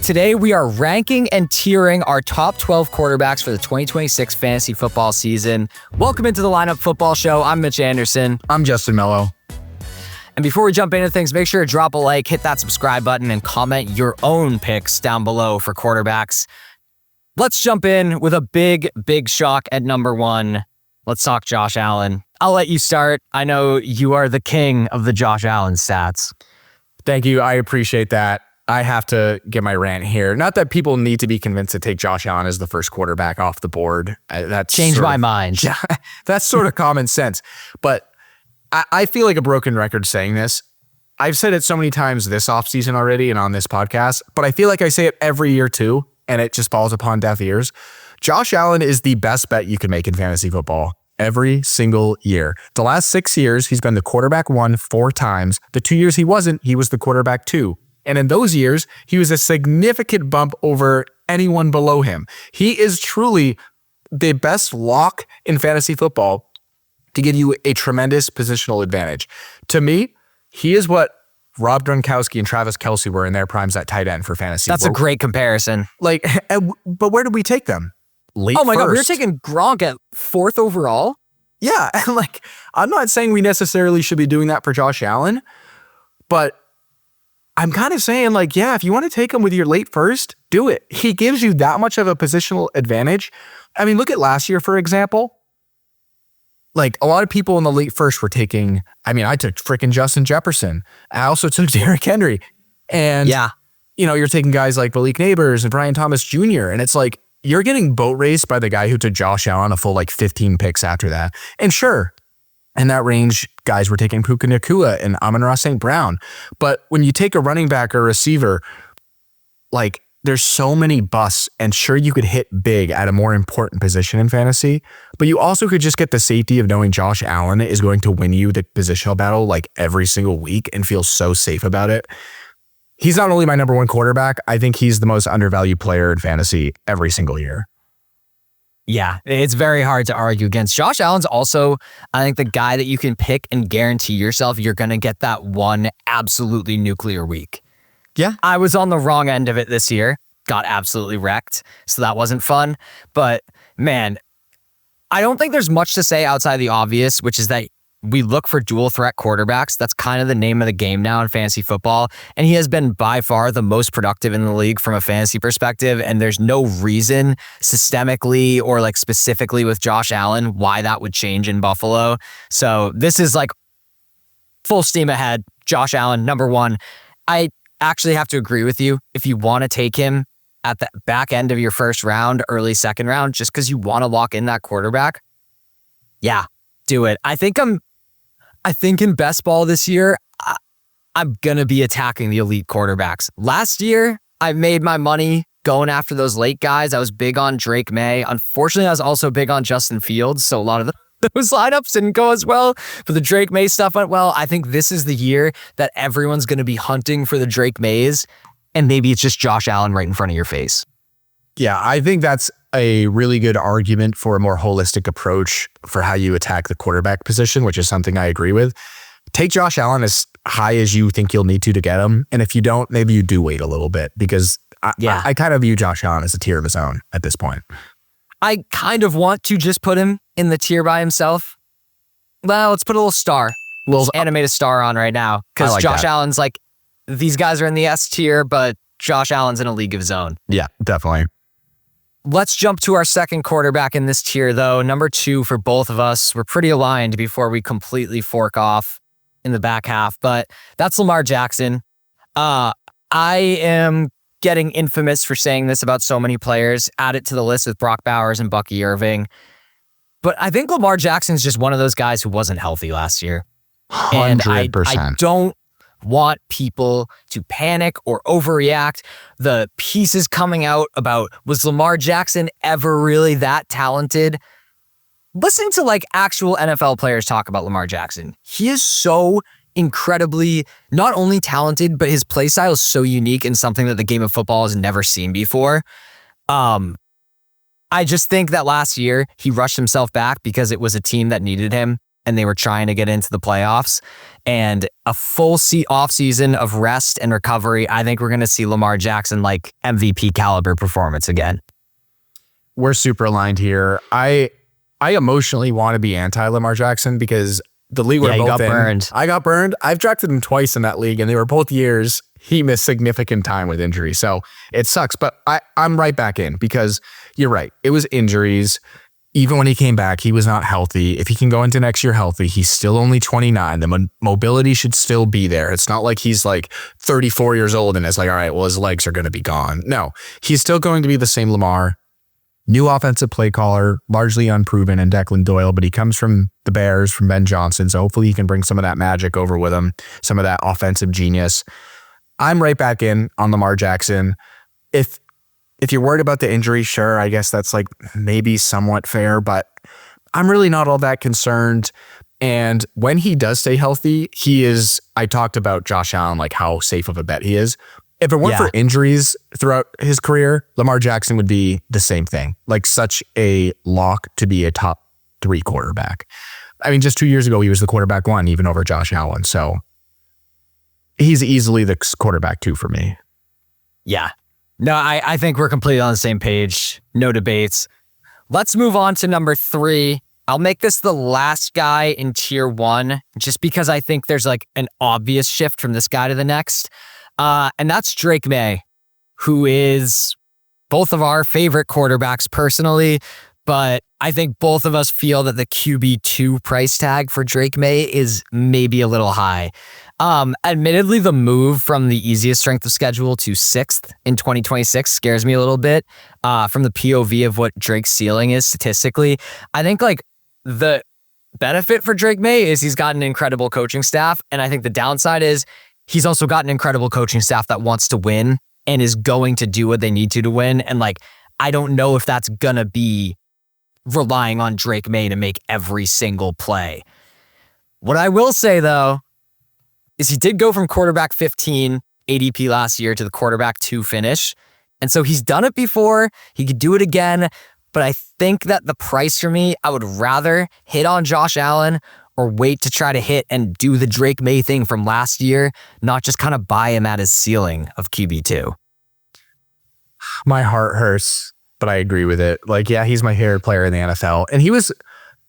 Today, we are ranking and tiering our top 12 quarterbacks for the 2026 fantasy football season. Welcome into the Lineup Football Show. I'm Mitch Anderson. I'm Justin Mello. And before we jump into things, make sure to drop a like, hit that subscribe button, and comment your own picks down below for quarterbacks. Let's jump in with a big shock at number 1. Let's talk Josh Allen. I'll let you start. I know you are the king of the Josh Allen stats. Thank you. I appreciate that. I have to get my rant here. Not that people need to be convinced to take Josh Allen as the first quarterback off the board. That's changed my mind. Yeah, that's sort of common sense. But I feel like a broken record saying this. I've said it so many times this offseason already and on this podcast, but I feel like I say it every year too, and it just falls upon deaf ears. Josh Allen is the best bet you can make in fantasy football every single year. The last 6 years, he's been the quarterback 1 4 times. The 2 years he wasn't, he was the quarterback 2. And in those years, he was a significant bump over anyone below him. He is truly the best lock in fantasy football to give you a tremendous positional advantage. To me, he is what Rob Gronkowski and Travis Kelce were in their primes at tight end for fantasy. That's a great comparison. But where did we take them? Late Oh my God, we were first. taking Gronk at 4th overall? Yeah, and I'm not saying we necessarily should be doing that for Josh Allen, but I'm kind of saying if you want to take him with your late first, do it. He gives you that much of a positional advantage. I mean, look at last year, for example. A lot of people in the late first were taking, I took freaking Justin Jefferson. I also took Derrick Henry. And, you're taking guys like Malik Neighbors and Brian Thomas Jr. And it's you're getting boat raced by the guy who took Josh Allen a full 15 picks after that. And sure, in that range, guys were taking Puka Nacua and Amon-Ra St. Brown. But when you take a running back or receiver, there's so many busts, and sure, you could hit big at a more important position in fantasy, but you also could just get the safety of knowing Josh Allen is going to win you the positional battle every single week and feel so safe about it. He's not only my number 1 quarterback, I think he's the most undervalued player in fantasy every single year. Yeah, it's very hard to argue against. Josh Allen's also, I think, the guy that you can pick and guarantee yourself you're going to get that one absolutely nuclear week. Yeah. I was on the wrong end of it this year, got absolutely wrecked, so that wasn't fun. But man, I don't think there's much to say outside the obvious, which is that we look for dual threat quarterbacks. That's kind of the name of the game now in fantasy football. And he has been by far the most productive in the league from a fantasy perspective. And there's no reason systemically or specifically with Josh Allen why that would change in Buffalo. So this is full steam ahead. Josh Allen, number 1. I actually have to agree with you. If you want to take him at the back end of your first round, early second round, just because you want to lock in that quarterback, yeah, do it. I think in best ball this year, I'm going to be attacking the elite quarterbacks. Last year, I made my money going after those late guys. I was big on Drake Maye. Unfortunately, I was also big on Justin Fields, so a lot of those lineups didn't go as well, but the Drake Maye stuff went well. I think this is the year that everyone's going to be hunting for the Drake Mayes, and maybe it's just Josh Allen right in front of your face. Yeah, I think that's a really good argument for a more holistic approach for how you attack the quarterback position, which is something I agree with. Take Josh Allen as high as you think you'll need to get him. And if you don't, maybe you do wait a little bit, because I kind of view Josh Allen as a tier of his own at this point. I kind of want to just put him in the tier by himself. Well, let's put a little star. We'll animate a star on right now, because Josh Allen's these guys are in the S tier, but Josh Allen's in a league of his own. Yeah, definitely. Let's jump to our second quarterback in this tier, though. Number 2 for both of us. We're pretty aligned before we completely fork off in the back half, but that's Lamar Jackson. I am getting infamous for saying this about so many players. Add it to the list with Brock Bowers and Bucky Irving. But I think Lamar Jackson's just one of those guys who wasn't healthy last year. 100%. And I don't want people to panic or overreact. The pieces coming out about, was Lamar Jackson ever really that talented? Listening to actual NFL players talk about Lamar Jackson, he is so incredibly not only talented, but his play style is so unique and something that the game of football has never seen before. I just think that last year he rushed himself back because it was a team that needed him. and they were trying to get into the playoffs. And a full offseason of rest and recovery, I think we're going to see Lamar Jackson like MVP caliber performance again. We're super aligned here. I emotionally want to be anti-Lamar Jackson because the league we're both in. Burned. I got burned. I've drafted him twice in that league, and they were both years he missed significant time with injury. So it sucks, but I'm right back in because you're right. It was injuries. Even when he came back, he was not healthy. If he can go into next year healthy, he's still only 29. The mobility should still be there. It's not like he's like 34 years old and it's like, all right, well, his legs are going to be gone. No, he's still going to be the same Lamar. New offensive play caller, largely unproven in Declan Doyle, but he comes from the Bears, from Ben Johnson. So hopefully he can bring some of that magic over with him, some of that offensive genius. I'm right back in on Lamar Jackson. If you're worried about the injury, sure, I guess that's like maybe somewhat fair, but I'm really not all that concerned. And when he does stay healthy, I talked about Josh Allen, like how safe of a bet he is. If it weren't for injuries throughout his career, Lamar Jackson would be the same thing, like such a lock to be a top 3 quarterback. I mean, just 2 years ago, he was the quarterback 1, even over Josh Allen. So he's easily the quarterback 2 for me. Yeah. No, I think we're completely on the same page. No debates. Let's move on to number 3. I'll make this the last guy in tier 1, just because I think there's like an obvious shift from this guy to the next. And that's Drake Maye, who is both of our favorite quarterbacks personally, but I think both of us feel that the QB2 price tag for Drake Maye is maybe a little high. Admittedly, the move from the easiest strength of schedule to 6th in 2026 scares me a little bit. From the POV of what Drake's ceiling is statistically, I think like the benefit for Drake Maye is he's got an incredible coaching staff. And I think the downside is he's also got an incredible coaching staff that wants to win and is going to do what they need to win. And like, I don't know if that's gonna be relying on Drake Maye to make every single play. What I will say though, is he did go from quarterback 15 ADP last year to the quarterback 2 finish. And so he's done it before. He could do it again. But I think that the price for me, I would rather hit on Josh Allen or wait to try to hit and do the Drake Maye thing from last year, not just kind of buy him at his ceiling of QB2. My heart hurts, but I agree with it. Like, yeah, he's my favorite player in the NFL. And he was,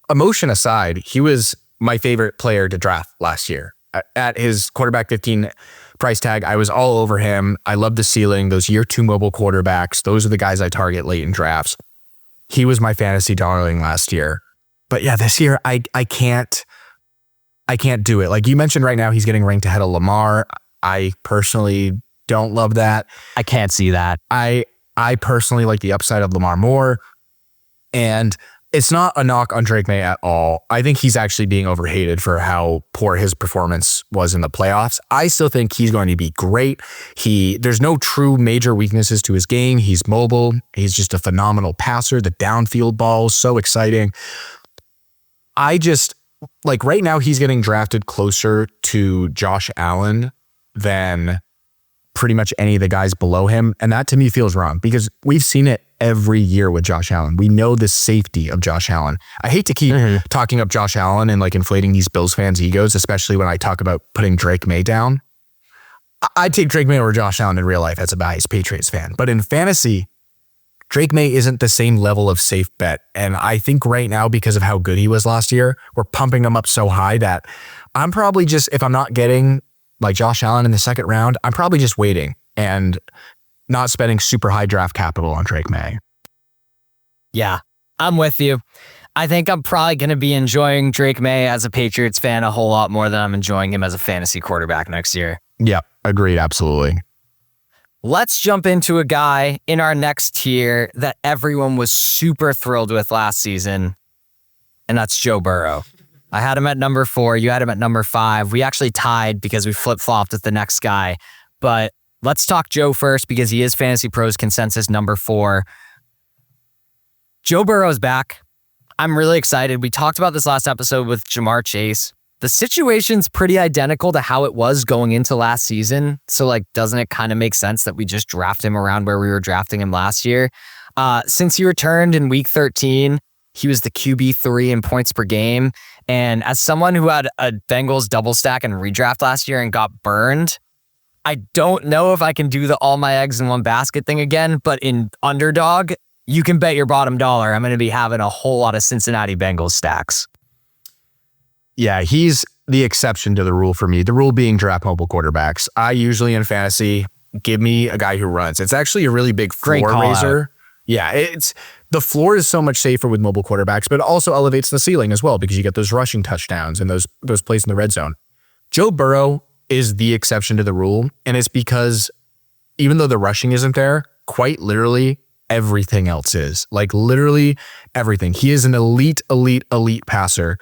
emotion aside, he was my favorite player to draft last year. At his quarterback 15 price tag, I was all over him. I love the ceiling. Those year 2 mobile quarterbacks, those are the guys I target late in drafts. He was my fantasy darling last year. But yeah, this year, I can't do it. Like you mentioned right now, he's getting ranked ahead of Lamar. I personally don't love that. I can't see that. I personally like the upside of Lamar more. And it's not a knock on Drake Maye at all. I think he's actually being overhated for how poor his performance was in the playoffs. I still think he's going to be great. There's no true major weaknesses to his game. He's mobile. He's just a phenomenal passer. The downfield ball is so exciting. I just, like right now, he's getting drafted closer to Josh Allen than pretty much any of the guys below him. And that to me feels wrong because we've seen it every year with Josh Allen. We know the safety of Josh Allen. I hate to keep talking up Josh Allen and like inflating these Bills fans' egos, especially when I talk about putting Drake Maye down. I'd take Drake Maye over Josh Allen in real life as a biased Patriots fan. But in fantasy, Drake Maye isn't the same level of safe bet. And I think right now, because of how good he was last year, we're pumping him up so high that I'm probably just, if I'm not getting like Josh Allen in the second round, I'm probably just waiting and not spending super high draft capital on Drake Maye. Yeah, I'm with you. I think I'm probably going to be enjoying Drake Maye as a Patriots fan a whole lot more than I'm enjoying him as a fantasy quarterback next year. Yeah, agreed. Absolutely. Let's jump into a guy in our next tier that everyone was super thrilled with last season, and that's Joe Burrow. I had him at number 4. You had him at number 5. We actually tied because we flip-flopped with the next guy. But let's talk Joe first because he is Fantasy Pros consensus number 4. Joe Burrow's back. I'm really excited. We talked about this last episode with Jamar Chase. The situation's pretty identical to how it was going into last season. So, like, doesn't it kind of make sense that we just draft him around where we were drafting him last year? Since he returned in week 13, He was the QB3 in points per game. And as someone who had a Bengals double stack and redraft last year and got burned, I don't know if I can do the all my eggs in one basket thing again, but in Underdog, you can bet your bottom dollar I'm going to be having a whole lot of Cincinnati Bengals stacks. Yeah, he's the exception to the rule for me. The rule being draft mobile quarterbacks. I usually in fantasy give me a guy who runs. It's actually a really big floor raiser. Yeah, it's the floor is so much safer with mobile quarterbacks, but it also elevates the ceiling as well because you get those rushing touchdowns and those plays in the red zone. Joe Burrow is the exception to the rule, and it's because even though the rushing isn't there, quite literally everything else is. Like literally everything. He is an elite passer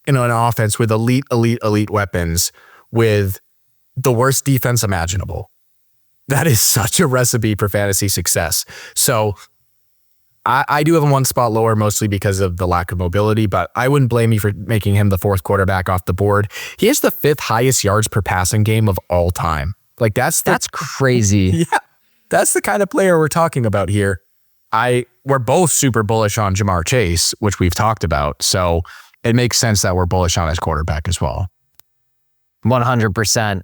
in an offense with elite weapons with the worst defense imaginable. That is such a recipe for fantasy success. So I do have him one spot lower, mostly because of the lack of mobility, but I wouldn't blame you for making him the fourth quarterback off the board. He has the fifth highest yards per passing game of all time. Like that's crazy. Yeah, that's the kind of player we're talking about here. We're both super bullish on Ja'Marr Chase, which we've talked about. So it makes sense that we're bullish on his quarterback as well. 100%.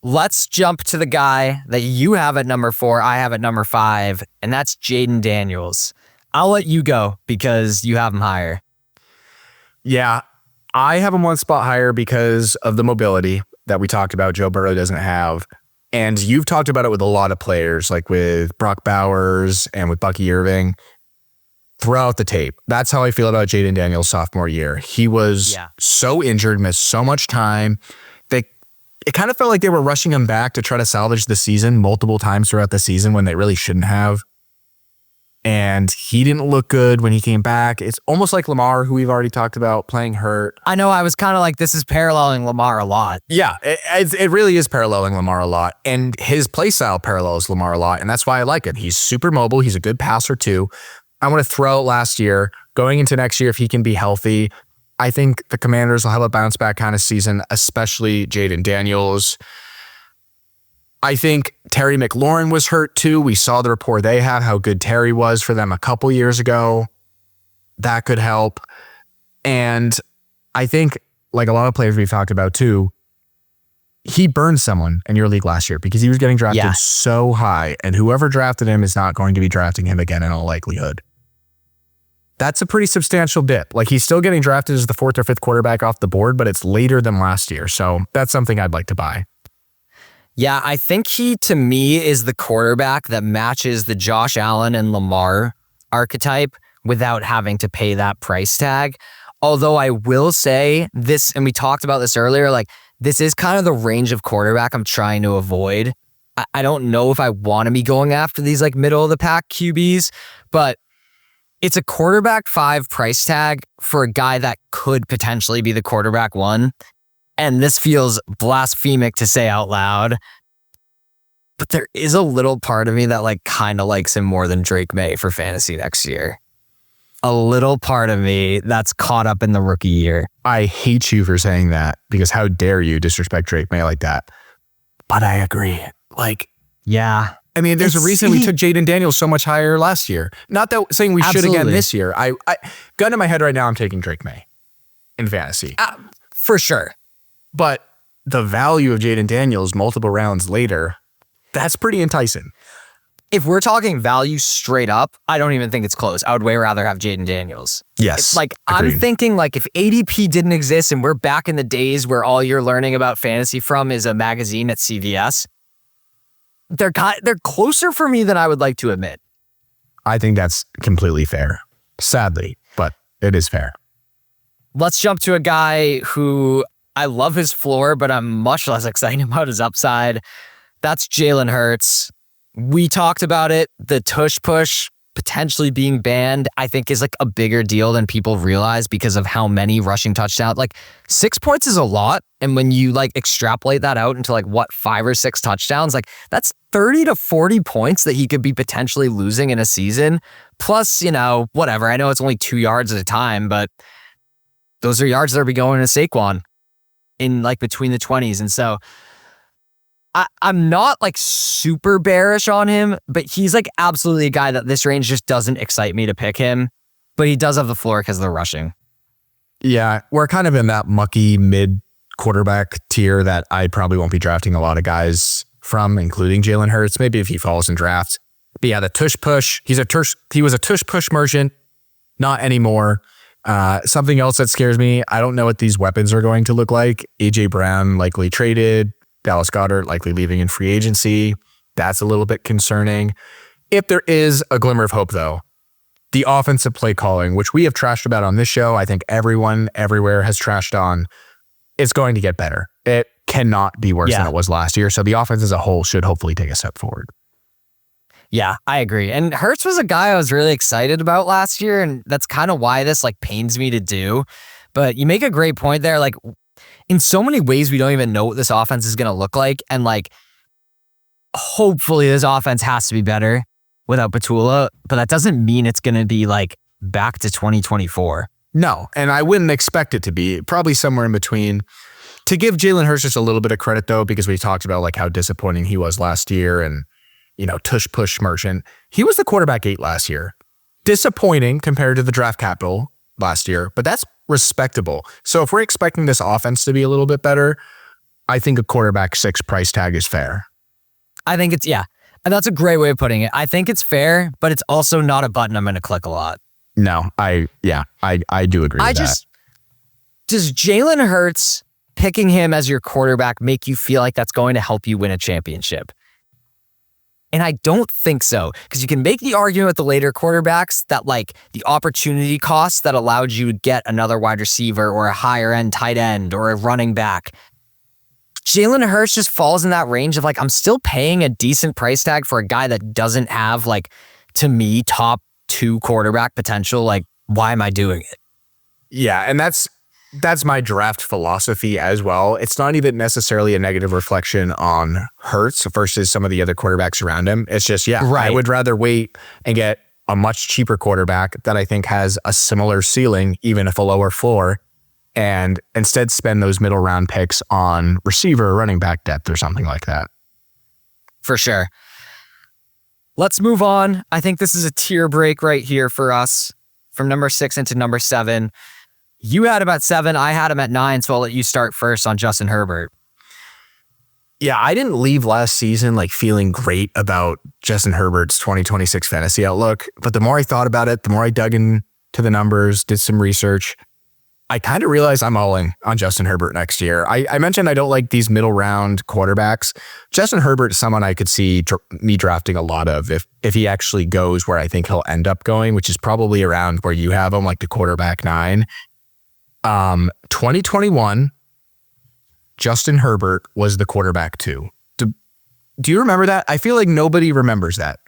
Let's jump to the guy that you have at number 4, I have at number 5, and that's Jayden Daniels. I'll let you go because you have him higher. Yeah, I have him one spot higher because of the mobility that we talked about Joe Burrow doesn't have. And you've talked about it with a lot of players, like with Brock Bowers and with Bucky Irving. Throughout the tape, that's how I feel about Jayden Daniels' sophomore year. He was so injured, missed so much time. It kind of felt like they were rushing him back to try to salvage the season multiple times throughout the season when they really shouldn't have. And he didn't look good when he came back. It's almost like Lamar, who we've already talked about, playing hurt. I know, I was kind of like, this is paralleling Lamar a lot. Yeah, it really is paralleling Lamar a lot. And his play style parallels Lamar a lot. And that's why I like it. He's super mobile. He's a good passer too. I want to throw out last year, going into next year, if he can be healthy, I think the Commanders will have a bounce back kind of season, especially Jayden Daniels. I think Terry McLaurin was hurt too. We saw the rapport they had, how good Terry was for them a couple years ago. That could help. And I think, like a lot of players we've talked about too, he burned someone in your league last year because he was getting drafted so high, and whoever drafted him is not going to be drafting him again in all likelihood. That's a pretty substantial dip. Like he's still getting drafted as the 4th or 5th quarterback off the board, but it's later than last year. So that's something I'd like to buy. Yeah, I think he, to me, is the quarterback that matches the Josh Allen and Lamar archetype without having to pay that price tag. Although I will say this, and we talked about this earlier, like this is kind of the range of quarterback I'm trying to avoid. I don't know if I want to be going after these like middle of the pack QBs, but it's a quarterback 5 price tag for a guy that could potentially be the quarterback 1. And this feels blasphemic to say out loud, but there is a little part of me that like kind of likes him more than Drake Maye for fantasy next year. A little part of me that's caught up in the rookie year. I hate you for saying that because how dare you disrespect Drake Maye like that? But I agree. Like, yeah. I mean, there's a reason we took Jayden Daniels so much higher last year. Not that saying we should again this year. I gun in my head right now, I'm taking Drake Maye in fantasy. For sure. But the value of Jayden Daniels multiple rounds later, that's pretty enticing. If we're talking value straight up, I don't even think it's close. I would way rather have Jayden Daniels. Yes. It's like, agreed. I'm thinking like if ADP didn't exist and we're back in the days where all you're learning about fantasy from is a magazine at CVS, they're closer for me than I would like to admit. I think that's completely fair. Sadly, but it is fair. Let's jump to a guy who I love his floor, but I'm much less excited about his upside. That's Jalen Hurts. We talked about it. The tush push potentially being banned, I think is like a bigger deal than people realize because of how many rushing touchdowns. Like 6 points is a lot. And when you like extrapolate that out into like what, 5 or 6 touchdowns, like that's 30 to 40 points that he could be potentially losing in a season. Plus, you know, whatever. I know it's only 2 yards at a time, but those are yards that are be going to Saquon in like between the 20s. And so I'm not like super bearish on him, but he's like absolutely a guy that this range just doesn't excite me to pick him. but he does have the floor because of the rushing. Yeah, we're kind of in that mucky mid quarterback tier that I probably won't be drafting a lot of guys from, including Jalen Hurts. Maybe if he falls in drafts. But yeah, the tush push. He was a tush push merchant. Not anymore. Something else that scares me, I don't know what these weapons are going to look like. AJ Brown likely traded. Dallas Goedert likely leaving in free agency. That's a little bit concerning. If there is a glimmer of hope, though, the offensive play calling, which we have trashed about on this show, I think everyone everywhere has trashed on, it's going to get better. It cannot be worse than it was last year. So the offense as a whole should hopefully take a step forward. Yeah, I agree. And Hurts was a guy I was really excited about last year, and that's kind of why this like pains me to do. But you make a great point there. Like, in so many ways, we don't even know what this offense is going to look like. And like, hopefully this offense has to be better without Petula, but that doesn't mean it's going to be like back to 2024. No, and I wouldn't expect it to be. Probably somewhere in between. To give Jalen Hurts just a little bit of credit, though, because we talked about like how disappointing he was last year and, you know, tush push merchant. He was the quarterback 8 last year. Disappointing compared to the draft capital last year, but that's respectable. So if we're expecting this offense to be a little bit better, I think a quarterback 6 price tag is fair. I think it's, yeah. And that's a great way of putting it. I think it's fair, but it's also not a button I'm going to click a lot. No, I do agree with that. Does Jalen Hurts picking him as your quarterback make you feel like that's going to help you win a championship? And I don't think so, because you can make the argument with the later quarterbacks that like the opportunity costs that allowed you to get another wide receiver or a higher end tight end or a running back. Jalen Hurts just falls in that range of like, I'm still paying a decent price tag for a guy that doesn't have like, to me, top 2 quarterback potential. Like, why am I doing it? Yeah, and that's my draft philosophy as well. It's not even necessarily a negative reflection on Hurts versus some of the other quarterbacks around him. It's just, I would rather wait and get a much cheaper quarterback that I think has a similar ceiling, even if a lower floor, and instead spend those middle round picks on receiver or running back depth or something like that. For sure. Let's move on. I think this is a tier break right here for us from number 6 into number 7. You had him at 7. I had him at 9. So I'll let you start first on Justin Herbert. Yeah, I didn't leave last season like feeling great about Justin Herbert's 2026 fantasy outlook. But the more I thought about it, the more I dug into the numbers, did some research, I kind of realized I'm all in on Justin Herbert next year. I mentioned I don't like these middle round quarterbacks. Justin Herbert is someone I could see me drafting a lot of if he actually goes where I think he'll end up going, which is probably around where you have him, like the quarterback 9. 2021, Justin Herbert was the quarterback 2. Do you remember that? I feel like nobody remembers that.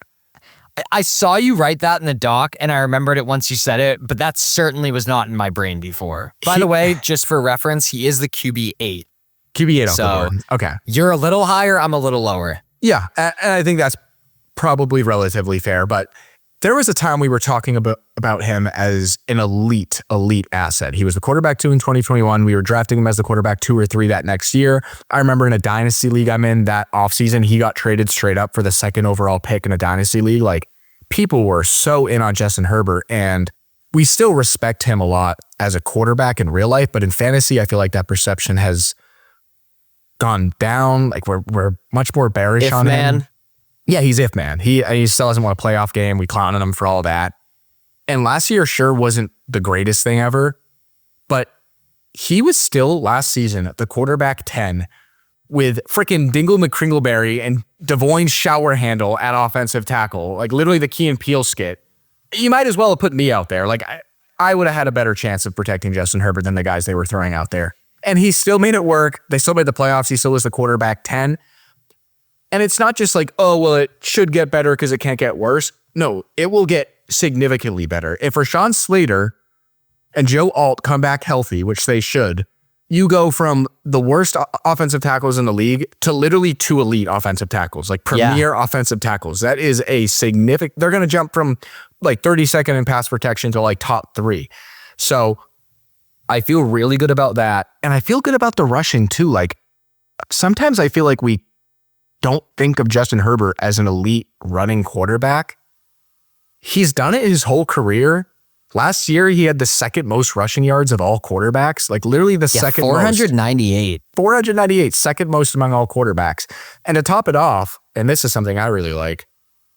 I saw you write that in the doc, and I remembered it once you said it, but that certainly was not in my brain before. By the way, just for reference, he is the QB 8. QB 8 off the board. Okay. You're a little higher, I'm a little lower. Yeah, and I think that's probably relatively fair, but there was a time we were talking about him as an elite asset. He was the quarterback 2 in 2021. We were drafting him as the quarterback 2 or 3 that next year. I remember in a dynasty league I'm in that offseason, he got traded straight up for the 2nd overall pick in a dynasty league. Like, people were so in on Justin Herbert, and we still respect him a lot as a quarterback in real life, but in fantasy, I feel like that perception has gone down. Like, we're much more bearish on him. Yeah, he's if man. He still doesn't want a playoff game. We clowned him for all that. And last year sure wasn't the greatest thing ever, but he was still last season the quarterback 10 with freaking Dingle McCringleberry and Devoyne Shower Handle at offensive tackle. Like literally the Key and Peele skit. You might as well have put me out there. Like I would have had a better chance of protecting Justin Herbert than the guys they were throwing out there. And he still made it work. They still made the playoffs. He still was the quarterback 10. And it's not just like, oh, well, it should get better because it can't get worse. No, it will get significantly better. If Rashawn Slater and Joe Alt come back healthy, which they should, you go from the worst offensive tackles in the league to literally 2 elite offensive tackles, like premier offensive tackles. That is a significant, they're going to jump from like 32nd in pass protection to like top 3. So I feel really good about that. And I feel good about the rushing too. Like sometimes I feel like we don't think of Justin Herbert as an elite running quarterback. He's done it his whole career. Last year, he had the second most rushing yards of all quarterbacks, like literally the second 498. 498, second most among all quarterbacks. And to top it off, and this is something I really like,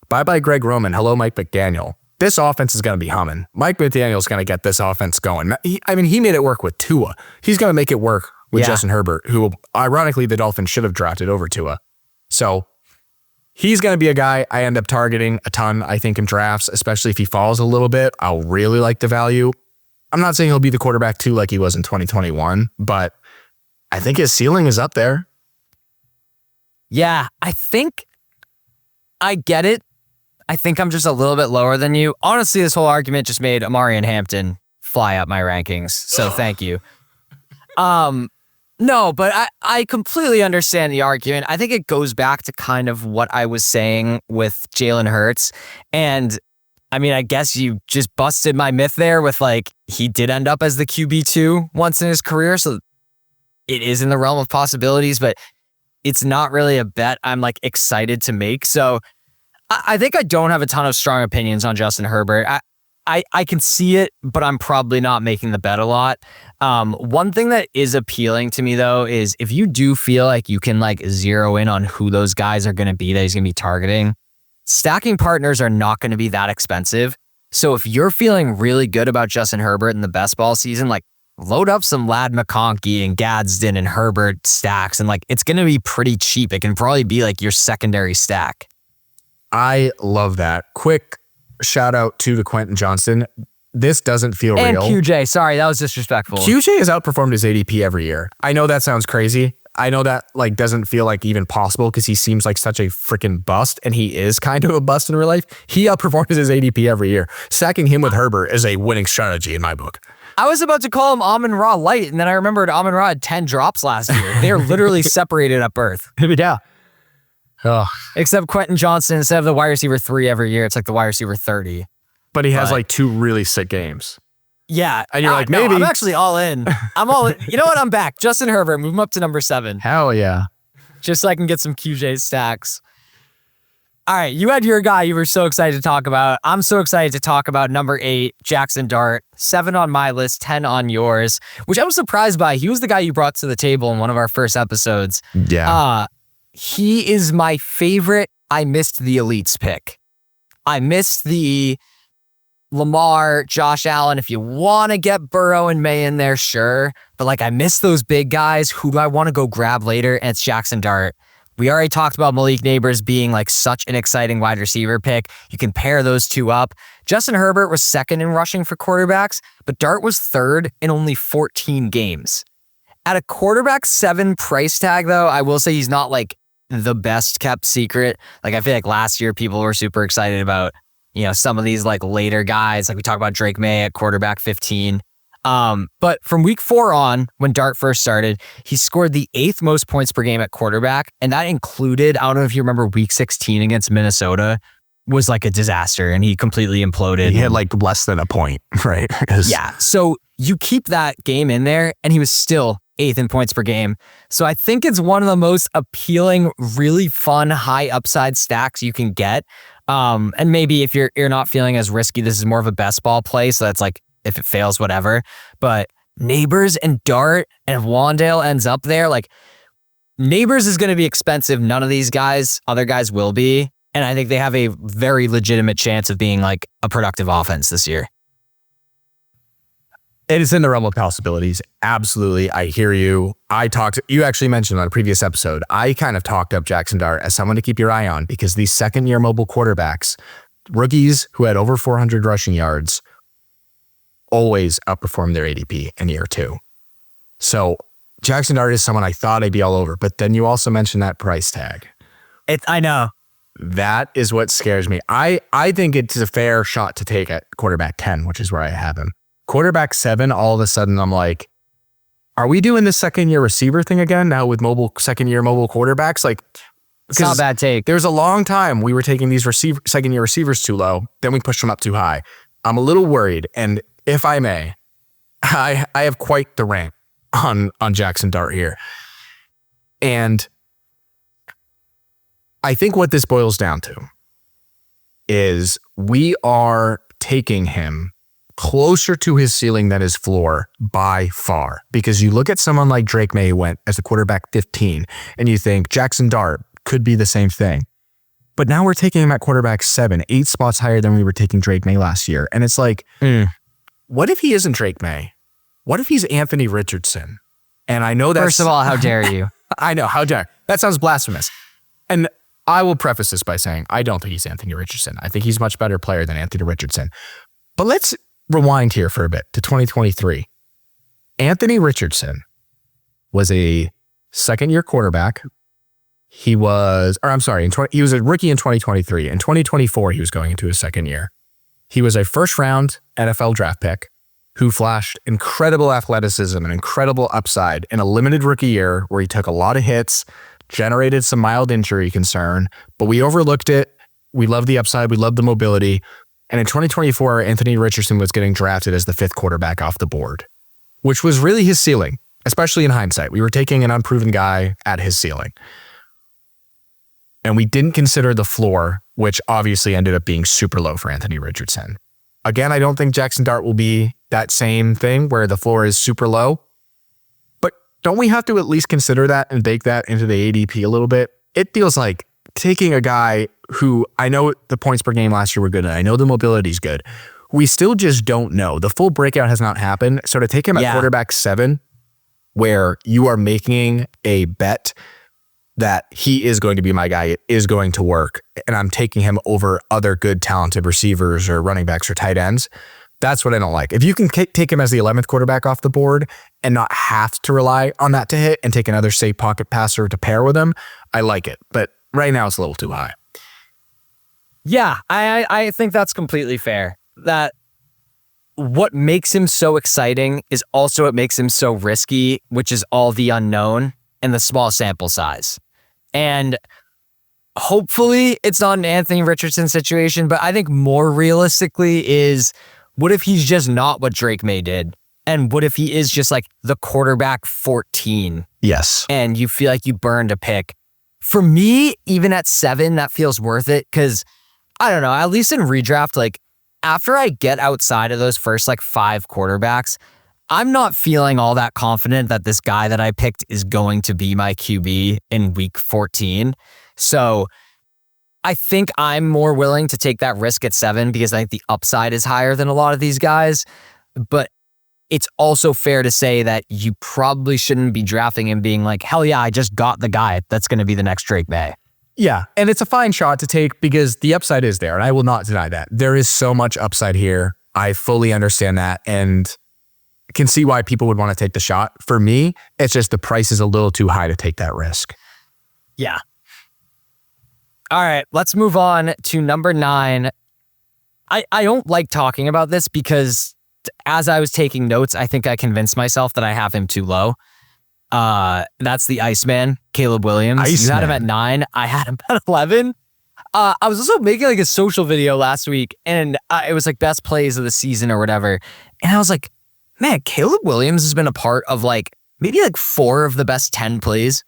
bye-bye Greg Roman, hello Mike McDaniel. This offense is going to be humming. Mike McDaniel's going to get this offense going. He made it work with Tua. He's going to make it work with Justin Herbert, who ironically the Dolphins should have drafted over Tua. So he's going to be a guy I end up targeting a ton, I think, in drafts, especially if he falls a little bit. I'll really like the value. I'm not saying he'll be the quarterback 2 like he was in 2021, but I think his ceiling is up there. Yeah, I think I get it. I think I'm just a little bit lower than you. Honestly, this whole argument just made Amari and Hampton fly up my rankings. So thank you. No, but I completely understand the argument. I think it goes back to kind of what I was saying with Jalen Hurts. And I mean, I guess you just busted my myth there with like, he did end up as the QB2 once in his career. So it is in the realm of possibilities, but it's not really a bet I'm like excited to make. So I think I don't have a ton of strong opinions on Justin Herbert. I can see it, but I'm probably not making the bet a lot. One thing that is appealing to me though is if you do feel like you can like zero in on who those guys are going to be that he's going to be targeting, stacking partners are not going to be that expensive. So if you're feeling really good about Justin Herbert in the best ball season, like load up some Ladd McConkey and Gadsden and Herbert stacks, and like it's going to be pretty cheap. It can probably be like your secondary stack. I love that. Quick shout out to Quentin Johnston. This doesn't feel and real. And QJ, sorry, that was disrespectful. QJ has outperformed his ADP every year. I know that sounds crazy. I know that like doesn't feel like even possible because he seems like such a freaking bust, and he is kind of a bust in real life. He outperforms his ADP every year. Stacking him with Herbert is a winning strategy in my book. I was about to call him Amon-Ra Light, and then I remembered Amon-Ra had 10 drops last year. They're literally separated at birth. Yeah. Oh. Except Quentin Johnston, instead of the wide receiver 3 every year, it's like the wide receiver 30. But he has like 2 really sick games. Yeah. And you're like, maybe. No, I'm actually all in. I'm all in. You know what? I'm back. Justin Herbert, move him up to number 7. Hell yeah. Just so I can get some QJ stacks. All right. You had your guy you were so excited to talk about. I'm so excited to talk about number 8, Jaxson Dart. 7 on my list, 10 on yours, which I was surprised by. He was the guy you brought to the table in one of our first episodes. Yeah. He is my favorite. I missed the elites pick. I missed the Lamar, Josh Allen. If you want to get Burrow and Maye in there, sure. But like I missed those big guys. Who do I want to go grab later? And it's Jaxson Dart. We already talked about Malik Neighbors being like such an exciting wide receiver pick. You can pair those two up. Justin Herbert was 2nd in rushing for quarterbacks, but Dart was 3rd in only 14 games. At a quarterback 7 price tag, though, I will say he's not like the best kept secret. Like I feel like last year people were super excited about, you know, some of these like later guys. Like we talked about Drake Maye at quarterback 15. But from week 4 on, when Dart first started, he scored the 8th most points per game at quarterback. And that included, I don't know if you remember week 16 against Minnesota was like a disaster and he completely imploded. He had like less than a point, right? Yeah. So you keep that game in there and he was still 8th in points per game. So I think it's one of the most appealing, really fun, high upside stacks you can get. And maybe if you're not feeling as risky, this is more of a best ball play. So that's like, if it fails, whatever. But Neighbors and Dart, and if Wandale ends up there, like Neighbors is going to be expensive. None of these guys, other guys will be. And I think they have a very legitimate chance of being like a productive offense this year. It is in the realm of possibilities. Absolutely. I hear you. You actually mentioned on a previous episode, I kind of talked up Jaxson Dart as someone to keep your eye on because these 2nd-year mobile quarterbacks, rookies who had over 400 rushing yards, always outperform their ADP in year 2. So Jaxson Dart is someone I thought I'd be all over, but then you also mentioned that price tag. I know. That is what scares me. I think it's a fair shot to take at quarterback 10, which is where I have him. Quarterback 7, all of a sudden I'm like, are we doing the 2nd-year receiver thing again now with 2nd-year mobile quarterbacks? Like, it's not a bad take. There's a long time we were taking these 2nd-year receivers too low, then we pushed them up too high. I'm a little worried, and if I may, I have quite the rant on Jaxson Dart here. And I think what this boils down to is we are taking him closer to his ceiling than his floor by far. Because you look at someone like Drake Maye went as a quarterback 15, and you think Jaxson Dart could be the same thing. But now we're taking him at quarterback 7, 8 spots higher than we were taking Drake Maye last year. And it's like, what if he isn't Drake Maye? What if he's Anthony Richardson? And I know that's... First of all, how dare you? I know, how dare. That sounds blasphemous. And I will preface this by saying, I don't think he's Anthony Richardson. I think he's a much better player than Anthony Richardson. But let's rewind here for a bit to 2023. Anthony Richardson was a second-year quarterback. He was a rookie in 2023. In 2024, he was going into his second year. He was a first-round NFL draft pick who flashed incredible athleticism and incredible upside in a limited rookie year where he took a lot of hits, generated some mild injury concern, but we overlooked it. We loved the upside. We loved the mobility. And in 2024, Anthony Richardson was getting drafted as the 5th quarterback off the board, which was really his ceiling, especially in hindsight. We were taking an unproven guy at his ceiling. And we didn't consider the floor, which obviously ended up being super low for Anthony Richardson. Again, I don't think Jaxson Dart will be that same thing where the floor is super low. But don't we have to at least consider that and bake that into the ADP a little bit? It feels like taking a guy who, I know the points per game last year were good, and I know the mobility is good. We still just don't know. The full breakout has not happened. So to take him at quarterback 7, where you are making a bet that he is going to be my guy, it is going to work, and I'm taking him over other good talented receivers or running backs or tight ends, that's what I don't like. If you can take him as the 11th quarterback off the board and not have to rely on that to hit and take another safe pocket passer to pair with him, I like it. But right now it's a little too high. Yeah, I think that's completely fair. That what makes him so exciting is also what makes him so risky, which is all the unknown and the small sample size. And hopefully it's not an Anthony Richardson situation, but I think more realistically is, what if he's just not what Drake Maye did? And what if he is just like the quarterback 14? Yes. And you feel like you burned a pick. For me, even at 7, that feels worth it because, I don't know, at least in redraft, like after I get outside of those first like 5 quarterbacks, I'm not feeling all that confident that this guy that I picked is going to be my QB in week 14. So I think I'm more willing to take that risk at 7 because I think the upside is higher than a lot of these guys. But it's also fair to say that you probably shouldn't be drafting him being like, hell yeah, I just got the guy that's going to be the next Drake Maye. Yeah, and it's a fine shot to take because the upside is there, and I will not deny that. There is so much upside here. I fully understand that, and can see why people would want to take the shot. For me, it's just the price is a little too high to take that risk. Yeah. All right, let's move on to number 9. I don't like talking about this because as I was taking notes, I think I convinced myself that I have him too low. That's the Iceman, Caleb Williams. Iceman. You had him at 9. I had him at 11. I was also making like a social video last week, and it was like best plays of the season or whatever. And I was like, man, Caleb Williams has been a part of like maybe like 4 of the best 10 plays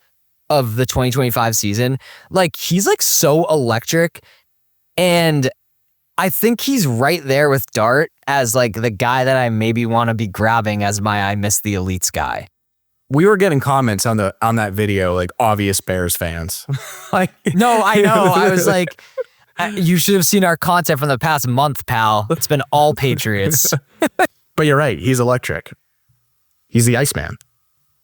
of the 2025 season. Like he's like so electric, and I think he's right there with Dart as like the guy that I maybe want to be grabbing as my I miss the elites guy. We were getting comments on that video, like obvious Bears fans. Like, no, I know. I was like, you should have seen our content from the past month, pal. It's been all Patriots. But you're right. He's electric. He's the Iceman.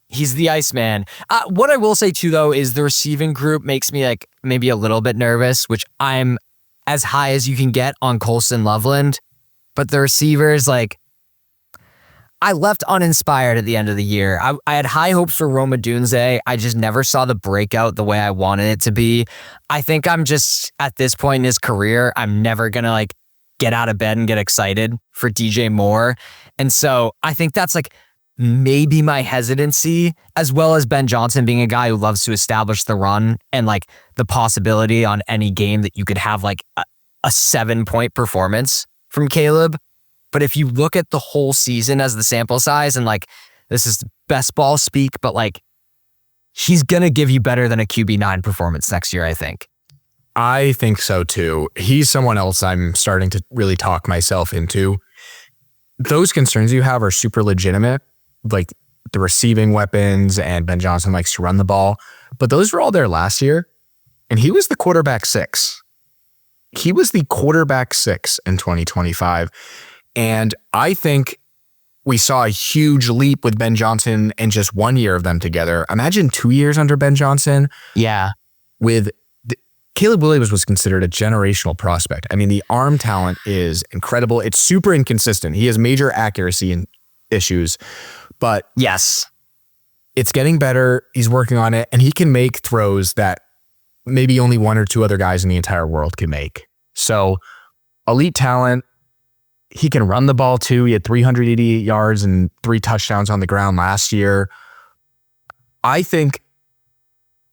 He's the Iceman. What I will say too, though, is the receiving group makes me like maybe a little bit nervous, which I'm as high as you can get on Colson Loveland. But the receivers, like, I left uninspired at the end of the year. I had high hopes for Rome Odunze. I just never saw the breakout the way I wanted it to be. I think I'm just, at this point in his career, I'm never going to like get out of bed and get excited for DJ Moore. And so I think that's like maybe my hesitancy, as well as Ben Johnson being a guy who loves to establish the run and like the possibility on any game that you could have like a 7-point performance from Caleb. But if you look at the whole season as the sample size, and like, this is best ball speak, but like, he's going to give you better than a QB9 performance next year, I think. I think so too. He's someone else I'm starting to really talk myself into. those concerns you have are super legitimate, like the receiving weapons, and Ben Johnson likes to run the ball. But those were all there last year, and he was the quarterback 6. He was the quarterback 6 in 2025. And I think we saw a huge leap with Ben Johnson in just 1 year of them together. Imagine 2 years under Ben Johnson. Yeah. Caleb Williams was considered a generational prospect. I mean, the arm talent is incredible. It's super inconsistent. He has major accuracy issues, but yes, it's getting better. He's working on it, and he can make throws that maybe only 1 or 2 other guys in the entire world can make. So elite talent. He can run the ball too. He had 388 yards and 3 touchdowns on the ground last year. I think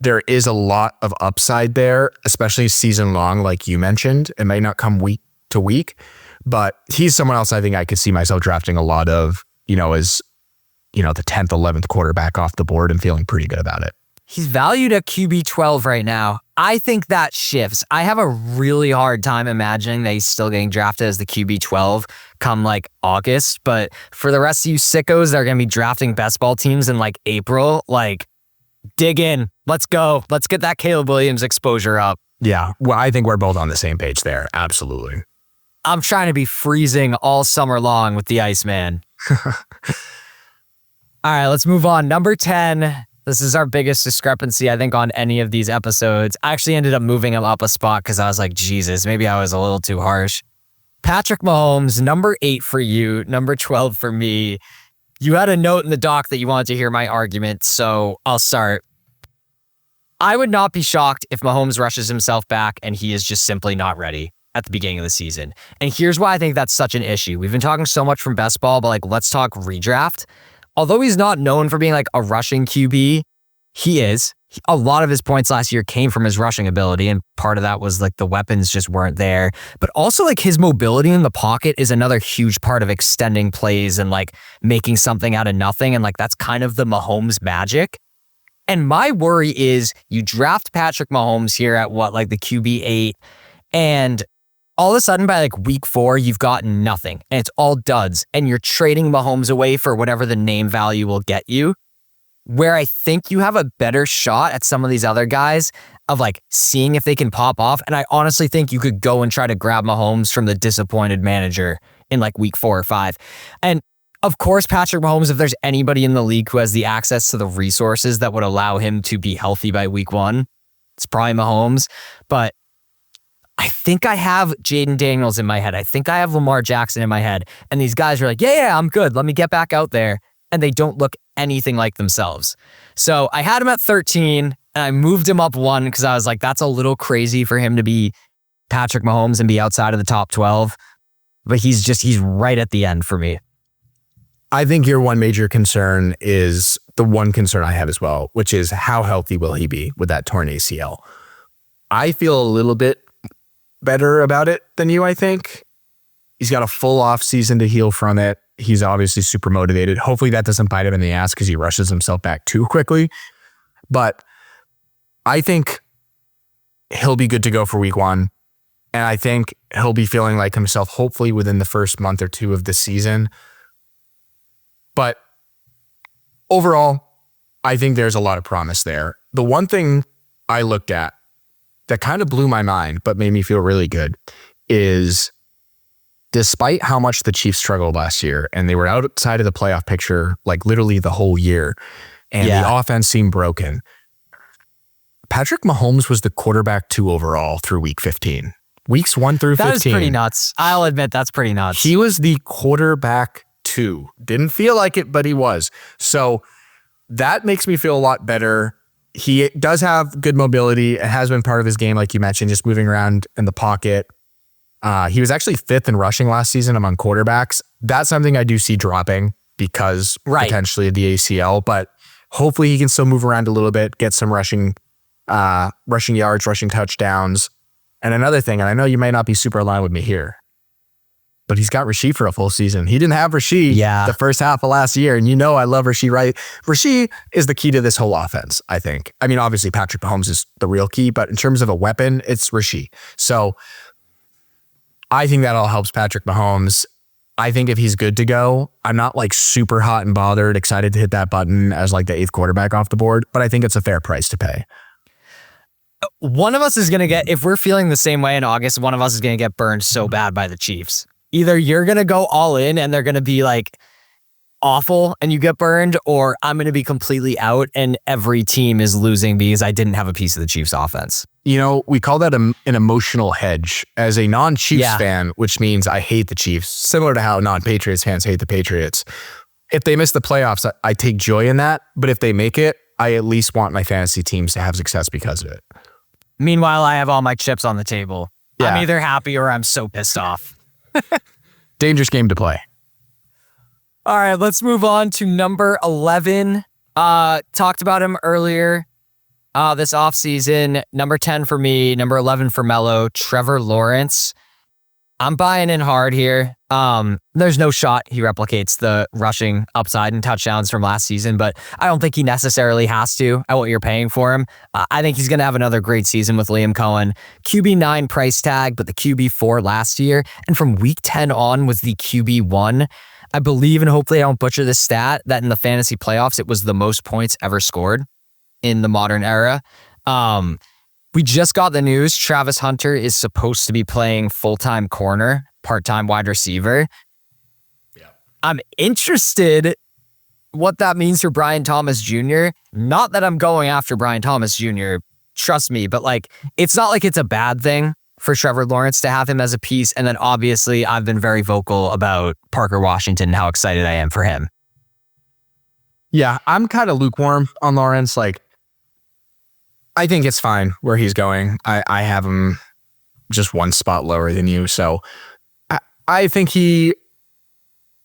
there is a lot of upside there, especially season long, like you mentioned. It may not come week to week, but he's someone else I think I could see myself drafting a lot of, as, the 10th, 11th quarterback off the board and feeling pretty good about it. He's valued at QB 12 right now. I think that shifts. I have a really hard time imagining that he's still getting drafted as the QB 12 come like August. But for the rest of you sickos that are going to be drafting best ball teams in like April, like dig in. Let's go. Let's get that Caleb Williams exposure up. Yeah. Well, I think we're both on the same page there. Absolutely. I'm trying to be freezing all summer long with the Iceman. All right, let's move on. Number 10. This is our biggest discrepancy, I think, on any of these episodes. I actually ended up moving him up a spot because I was like, Jesus, maybe I was a little too harsh. Patrick Mahomes, number 8 for you, number 12 for me. You had a note in the doc that you wanted to hear my argument, so I'll start. I would not be shocked if Mahomes rushes himself back and he is just simply not ready at the beginning of the season. And here's why I think that's such an issue. We've been talking so much from best ball, but like, let's talk redraft. Although he's not known for being like a rushing QB, he is. A lot of his points last year came from his rushing ability, and part of that was like the weapons just weren't there. But also like his mobility in the pocket is another huge part of extending plays and like making something out of nothing. And like that's kind of the Mahomes magic. And my worry is you draft Patrick Mahomes here at like the QB 8, and all of a sudden by like week 4, you've gotten nothing and it's all duds and you're trading Mahomes away for whatever the name value will get you. Where I think you have a better shot at some of these other guys of like seeing if they can pop off. And I honestly think you could go and try to grab Mahomes from the disappointed manager in like week 4 or 5. And of course, Patrick Mahomes, if there's anybody in the league who has the access to the resources that would allow him to be healthy by week 1, it's probably Mahomes. But I think I have Jayden Daniels in my head. I think I have Lamar Jackson in my head. And these guys are like, yeah, I'm good. Let me get back out there. And they don't look anything like themselves. So I had him at 13 and I moved him up 1 because I was like, that's a little crazy for him to be Patrick Mahomes and be outside of the top 12. But he's right at the end for me. I think your one major concern is the one concern I have as well, which is how healthy will he be with that torn ACL? I feel a little bit better about it than you, I think. He's got a full off season to heal from it. He's obviously super motivated. Hopefully that doesn't bite him in the ass because he rushes himself back too quickly. But I think he'll be good to go for week 1. And I think he'll be feeling like himself, hopefully within the first month or 2 of the season. But overall, I think there's a lot of promise there. The one thing I looked at that kind of blew my mind, but made me feel really good, is despite how much the Chiefs struggled last year, and they were outside of the playoff picture, like literally the whole year, and the offense seemed broken, Patrick Mahomes was the quarterback 2 overall through week 15. Weeks 1 through 15. That is pretty nuts. I'll admit that's pretty nuts. He was the quarterback 2. Didn't feel like it, but he was. So that makes me feel a lot better. He does have good mobility. It has been part of his game, like you mentioned, just moving around in the pocket. He was actually 5th in rushing last season among quarterbacks. That's something I do see dropping because potentially of the ACL, but hopefully he can still move around a little bit, get some rushing yards, rushing touchdowns. And another thing, and I know you may not be super aligned with me here, but he's got Rasheed for a full season. He didn't have Rasheed the first half of last year. And you know I love Rasheed, right? Rasheed is the key to this whole offense, I think. I mean, obviously Patrick Mahomes is the real key, but in terms of a weapon, it's Rasheed. So I think that all helps Patrick Mahomes. I think if he's good to go, I'm not like super hot and bothered, excited to hit that button as like the 8th quarterback off the board, but I think it's a fair price to pay. One of us is going to get, if we're feeling the same way in August, one of us is going to get burned so bad by the Chiefs. Either you're going to go all in and they're going to be like awful and you get burned, or I'm going to be completely out and every team is losing because I didn't have a piece of the Chiefs offense. You know, we call that an emotional hedge. As a non-Chiefs fan, which means I hate the Chiefs, similar to how non-Patriots fans hate the Patriots. If they miss the playoffs, I take joy in that. But if they make it, I at least want my fantasy teams to have success because of it. Meanwhile, I have all my chips on the table. Yeah. I'm either happy or I'm so pissed off. Dangerous game to play. All right, let's move on to number 11. Talked about him earlier this offseason. Number 10 for me, number 11 for Mello, Trevor Lawrence. I'm buying in hard here. There's no shot he replicates the rushing upside and touchdowns from last season, but I don't think he necessarily has to at what you're paying for him. I think he's going to have another great season with Liam Cohen. QB9 price tag, but the QB4 last year. And from week 10 on was the QB1. I believe, and hopefully I don't butcher this stat, that in the fantasy playoffs, it was the most points ever scored in the modern era. We just got the news Travis Hunter is supposed to be playing full-time corner, part-time wide receiver. Yeah. I'm interested what that means for Brian Thomas Jr. Not that I'm going after Brian Thomas Jr., trust me, but like it's not like it's a bad thing for Trevor Lawrence to have him as a piece. And then obviously I've been very vocal about Parker Washington and how excited I am for him. Yeah, I'm kind of lukewarm on Lawrence. Like, I think it's fine where he's going. I have him just one spot lower than you. So I think he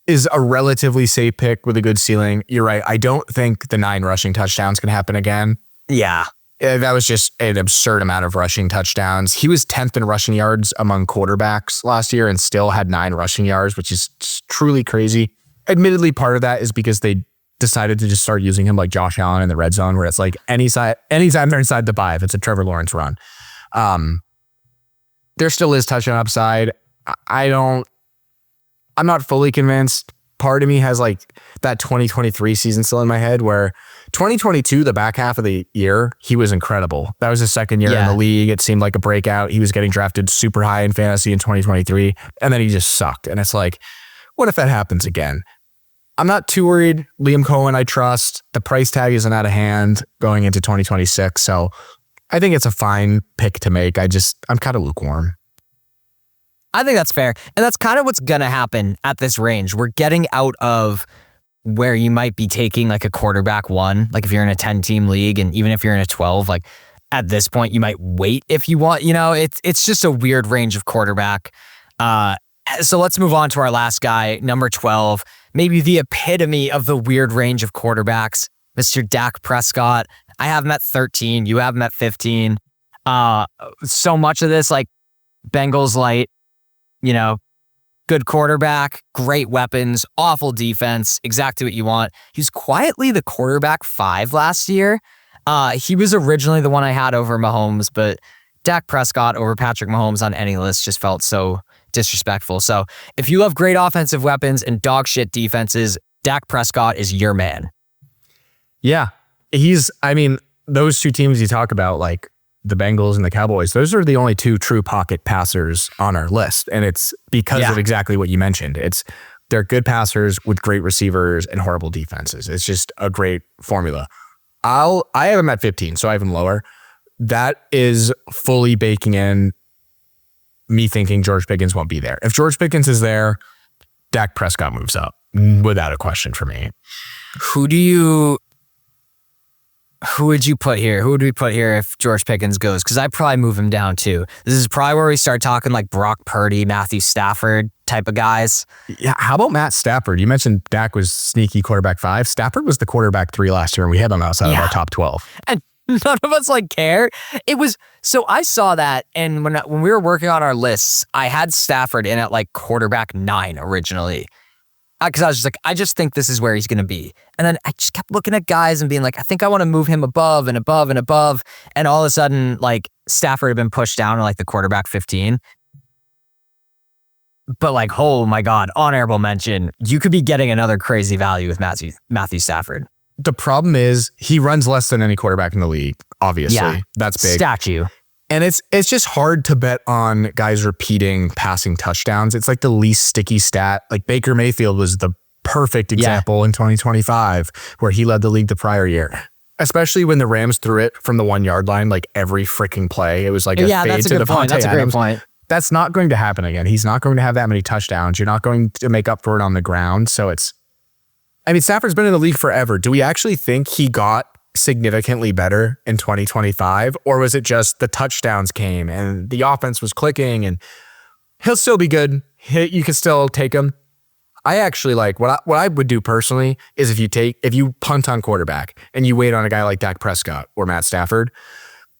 is a relatively safe pick with a good ceiling. You're right. I don't think the 9 rushing touchdowns can happen again. Yeah. That was just an absurd amount of rushing touchdowns. He was 10th in rushing yards among quarterbacks last year and still had 9 rushing yards, which is truly crazy. Admittedly, part of that is because they decided to just start using him like Josh Allen in the red zone, where it's like anytime they're inside the 5, it's a Trevor Lawrence run. There still is touchdown upside. I'm not fully convinced. Part of me has like that 2023 season still in my head, where 2022, the back half of the year, he was incredible. That was his second year in the league. It seemed like a breakout. He was getting drafted super high in fantasy in 2023, and then he just sucked. And it's like, what if that happens again? I'm not too worried. Liam Cohen, I trust. The price tag isn't out of hand going into 2026. So I think it's a fine pick to make. I'm kind of lukewarm. I think that's fair. And that's kind of what's going to happen at this range. We're getting out of where you might be taking like a quarterback 1, like if you're in a 10-team league, and even if you're in a 12, like at this point you might wait if you want, it's just a weird range of quarterback. So let's move on to our last guy, number 12, maybe the epitome of the weird range of quarterbacks, Mr. Dak Prescott. I have him at 13. You have him at 15. So much of this, like Bengals light, good quarterback, great weapons, awful defense, exactly what you want. He's quietly the quarterback 5 last year. He was originally the one I had over Mahomes, but Dak Prescott over Patrick Mahomes on any list just felt so disrespectful. So if you love great offensive weapons and dog shit defenses, Dak Prescott is your man. Yeah. Those two teams you talk about, like the Bengals and the Cowboys, those are the only 2 true pocket passers on our list. And it's because of exactly what you mentioned. They're good passers with great receivers and horrible defenses. It's just a great formula. I have him at 15, so I have him lower. That is fully baking in me thinking George Pickens won't be there. If George Pickens is there, Dak Prescott moves up without a question for me. Who would you put here? Who would we put here if George Pickens goes? Because I'd probably move him down too. This is probably where we start talking like Brock Purdy, Matthew Stafford type of guys. Yeah, how about Matt Stafford? You mentioned Dak was sneaky quarterback 5. Stafford was the quarterback 3 last year, and we had him outside of our top 12. And none of us care. So I saw that, and when we were working on our lists, I had Stafford in at like quarterback 9 originally. Because I was just like, I just think this is where he's going to be. And then I just kept looking at guys and being like, I think I want to move him above and above and above. And all of a sudden, like Stafford had been pushed down to like the quarterback 15. But like, oh my God, honorable mention. You could be getting another crazy value with Matthew Stafford. The problem is he runs less than any quarterback in the league. Obviously, Yeah. that's big. Statue. And it's just hard to bet on guys repeating passing touchdowns. It's like the least sticky stat. Like Baker Mayfield was the perfect example in 2025 where he led the league the prior year. Especially when the Rams threw it from the 1 yard line, like every freaking play. It was like a fade that's a to good point. Devontae That's a great Adams. point. That's not going to happen again. He's not going to have that many touchdowns. You're not going to make up for it on the ground. So Stafford's been in the league forever. Do we actually think he got significantly better in 2025? Or was it just the touchdowns came and the offense was clicking and he'll still be good. You can still take him. I actually like what I would do personally is if you punt on quarterback and you wait on a guy like Dak Prescott or Matt Stafford,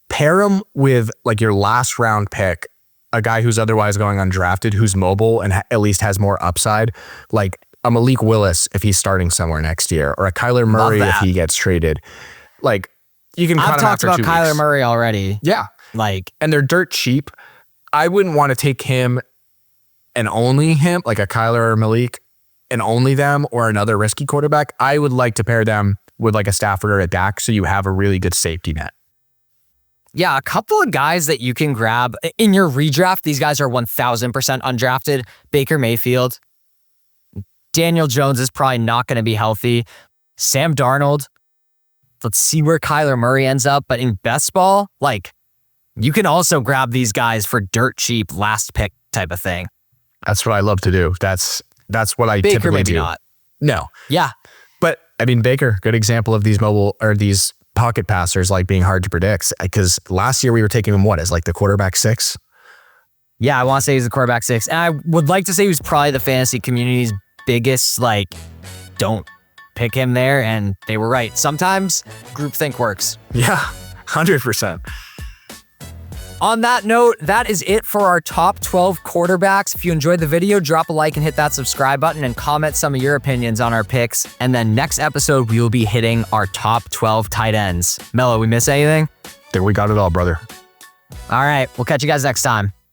pair him with like your last round pick, a guy who's otherwise going undrafted, who's mobile and at least has more upside, like a Malik Willis if he's starting somewhere next year, or a Kyler Murray if he gets traded. Like you can cut him I've talked after about 2 Kyler weeks. Murray already. Yeah. Like, And they're dirt cheap. I wouldn't want to take him and only him, like a Kyler or Malik, and only them or another risky quarterback. I would like to pair them with like a Stafford or a Dak so you have a really good safety net. yeah, a couple of guys that you can grab in your redraft. These guys are 1,000% undrafted. Baker Mayfield. Daniel Jones is probably not going to be healthy. Sam Darnold. Let's see where Kyler Murray ends up. But in best ball, like, you can also grab these guys for dirt cheap last pick type of thing. That's what I love to do. That's what I Baker typically maybe do. not. No. Yeah. But I mean, Baker, good example of these mobile or these pocket passers like being hard to predict, because last year we were taking him as like the quarterback 6. Yeah, I want to say he's the quarterback 6. And I would like to say he was probably the fantasy community's biggest, like, don't pick him there. And they were right. Sometimes groupthink works. Yeah, 100%. On that note, that is it for our top 12 quarterbacks. If you enjoyed the video, drop a like and hit that subscribe button and comment some of your opinions on our picks. And then next episode, we will be hitting our top 12 tight ends. Mello, we miss anything? There, we got it all, brother. All right, we'll catch you guys next time.